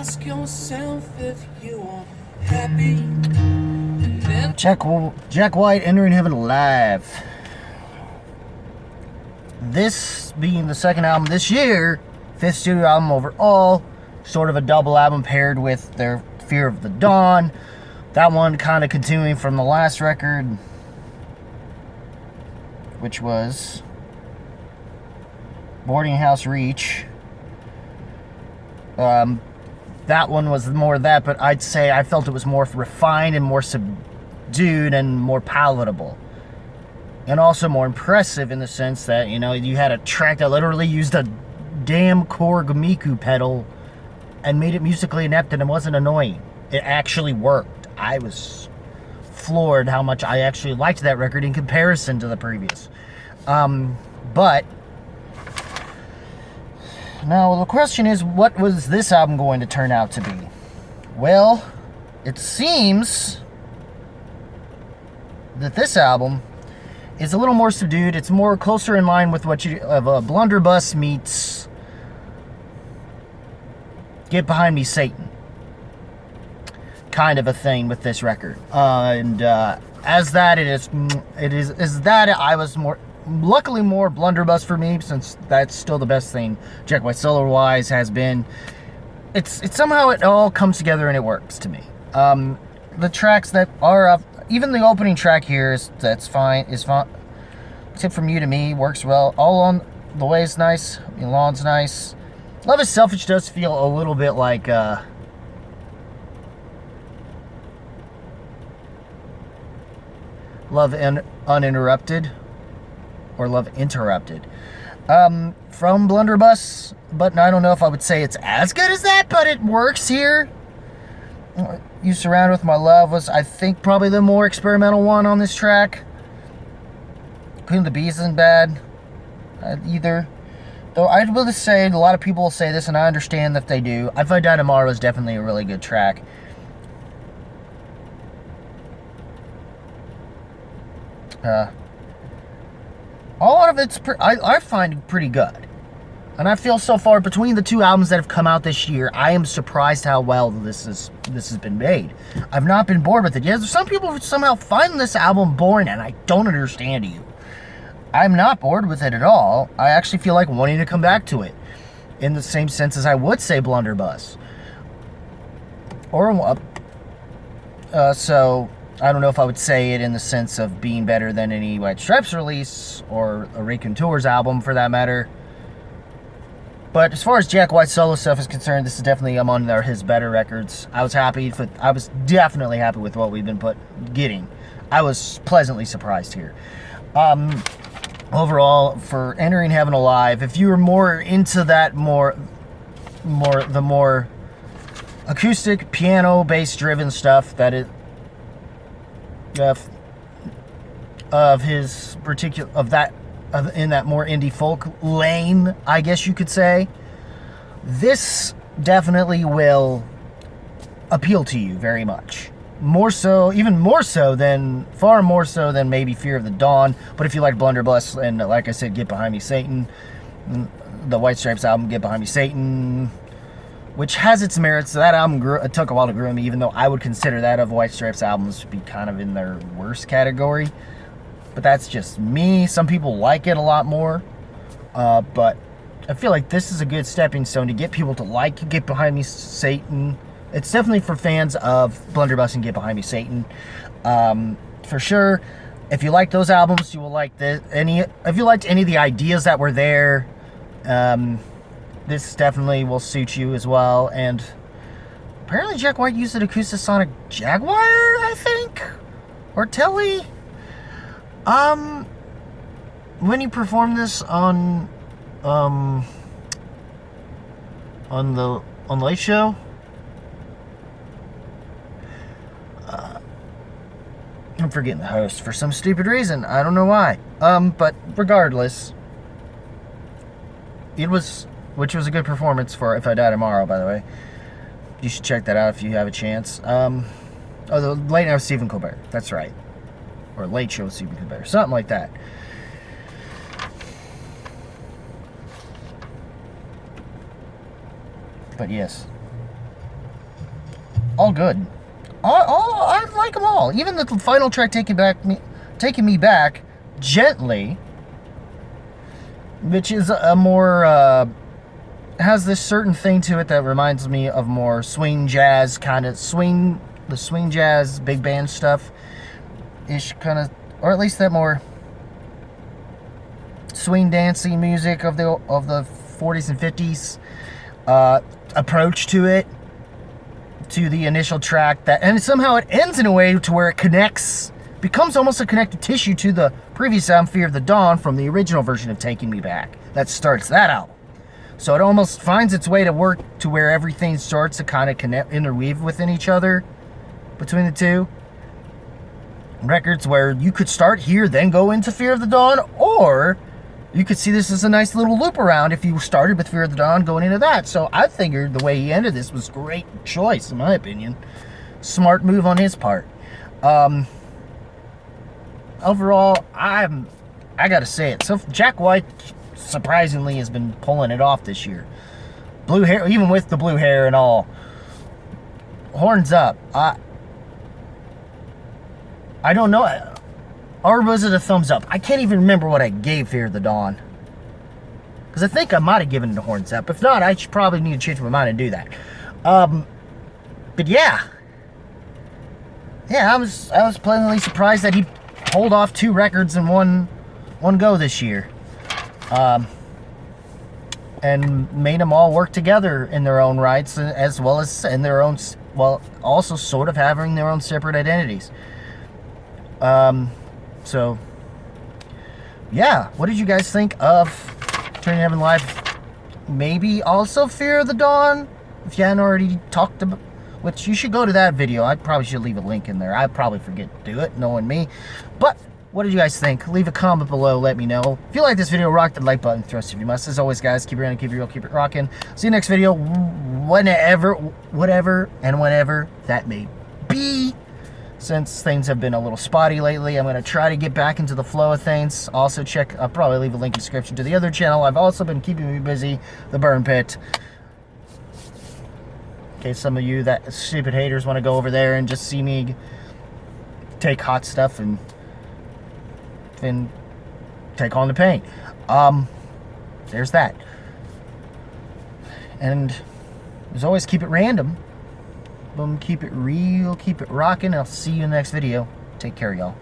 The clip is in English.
ask yourself if you are happy. Jack White, Entering Heaven Alive. This being the second album this year, fifth studio album overall, sort of a double album paired with their Fear of the Dawn. That one kind of continuing from the last record, which was Boarding House Reach. That one was more of that, but I'd say I felt it was more refined and more subdued and more palatable. And also more impressive in the sense that, you know, you had a track that literally used a damn Korg Miku pedal and made it musically inept, and it wasn't annoying. It actually worked. I was floored how much I actually liked that record in comparison to the previous. But now the question is, what was this album going to turn out to be? Well, it seems that this album is a little more subdued. It's more closer in line with what of a Blunderbuss meets Get Behind Me, Satan kind of a thing with this record. As that I was more, luckily more Blunderbuss for me, since that's still the best thing Jack White solo wise has been. It's somehow it all comes together and it works to me. The tracks that are up, even the opening track here is fine. Except From You to Me works well. All on the Way is nice. Milan's nice. Love Is Selfish does feel a little bit like Love Uninterrupted or Love Interrupted from Blunderbuss, but I don't know if I would say it's as good as that, but it works here. You Surround With My Love was, I think, probably the more experimental one on this track. Queen of the Bees isn't bad either. Though I will just say, a lot of people will say this, and I understand that they do. If I Die Tomorrow is definitely a really good track. A lot of it's, I find pretty good. And I feel so far, between the two albums that have come out this year, I am surprised how well this has been made. I've not been bored with it. Yes, some people somehow find this album boring, and I don't understand you. I'm not bored with it at all. I actually feel like wanting to come back to it, in the same sense as I would say Blunderbuss. So I don't know if I would say it in the sense of being better than any White Stripes release or a Raconteurs album for that matter. But as far as Jack White's solo stuff is concerned, this is definitely among his better records. I was definitely happy with what we've been getting. I was pleasantly surprised here. Overall, for Entering Heaven Alive, if you were more into that the more acoustic, piano bass driven stuff that is in that more indie folk lane, I guess you could say, this definitely will appeal to you very much. Far more so than maybe Fear of the Dawn. But if you like Blunderbuss and, like I said, Get Behind Me, Satan, the White Stripes album, Get Behind Me, Satan, which has its merits. That album it took a while to grow me, even though I would consider that of White Stripes albums to be kind of in their worst category. But that's just me. Some people like it a lot more. But I feel like this is a good stepping stone to get people to like Get Behind Me, Satan. It's definitely for fans of Blunderbuss and Get Behind Me, Satan. For sure. If you like those albums, you will like this. If you liked any of the ideas that were there, this definitely will suit you as well. And apparently Jack White used an Acoustasonic Jaguar, I think? Or Telly? When he performed this on the Late Show, I'm forgetting the host for some stupid reason. I don't know why. But regardless, which was a good performance for If I Die Tomorrow, by the way. You should check that out if you have a chance. The Late Night with Stephen Colbert. That's right. Or Late Show with Stephen Colbert. Something like that. But yes. all good. I like them all. Even the final track, taking me back gently, which is a more has this certain thing to it that reminds me of more swing jazz kind of the swing jazz big band stuff ish kind of, or at least that more swing dancey music of the 40s and 50s approach to it, to the initial track, that, and somehow it ends in a way to where it becomes almost a connective tissue to the previous album, Fear of the Dawn, from the original version of Taking Me Back. That starts that album. So it almost finds its way to work to where everything starts to kind of interweave within each other between the two records, where you could start here, then go into Fear of the Dawn, or you could see this as a nice little loop around if you started with Fear of the Dawn going into that. So I figured the way he ended this was a great choice, in my opinion. Smart move on his part. Overall, I gotta say it. So Jack White surprisingly has been pulling it off this year. Blue hair, even with the blue hair and all. Horns up. I don't know. Or was it a thumbs up? I can't even remember what I gave Fear of the Dawn. Because I think I might have given it a horns up. If not, I should probably need to change my mind and do that. But yeah. Yeah, I was pleasantly surprised that he pulled off 2 records in one go this year. And made them all work together in their own rights, as well as in their own, well, also sort of having their own separate identities. So, yeah, what did you guys think of Turning Heaven Live? Maybe also Fear of the Dawn, if you hadn't already talked about, which you should go to that video. I probably should leave a link in there. I probably forget to do it, knowing me. But what did you guys think? Leave a comment below, let me know. If you like this video, rock the like button, thrust if you must. As always, guys, keep it real, keep it real, keep it rocking. See you next video, whatever and whenever that may be. Since things have been a little spotty lately, I'm going to try to get back into the flow of things. Also I'll probably leave a link in the description to the other channel I've also been keeping me busy, The Burn Pit. In case some of you that stupid haters want to go over there and just see me take hot stuff and then take on the pain. There's that. And as always, keep it random. Boom, keep it real, keep it rocking. I'll see you in the next video. Take care, y'all.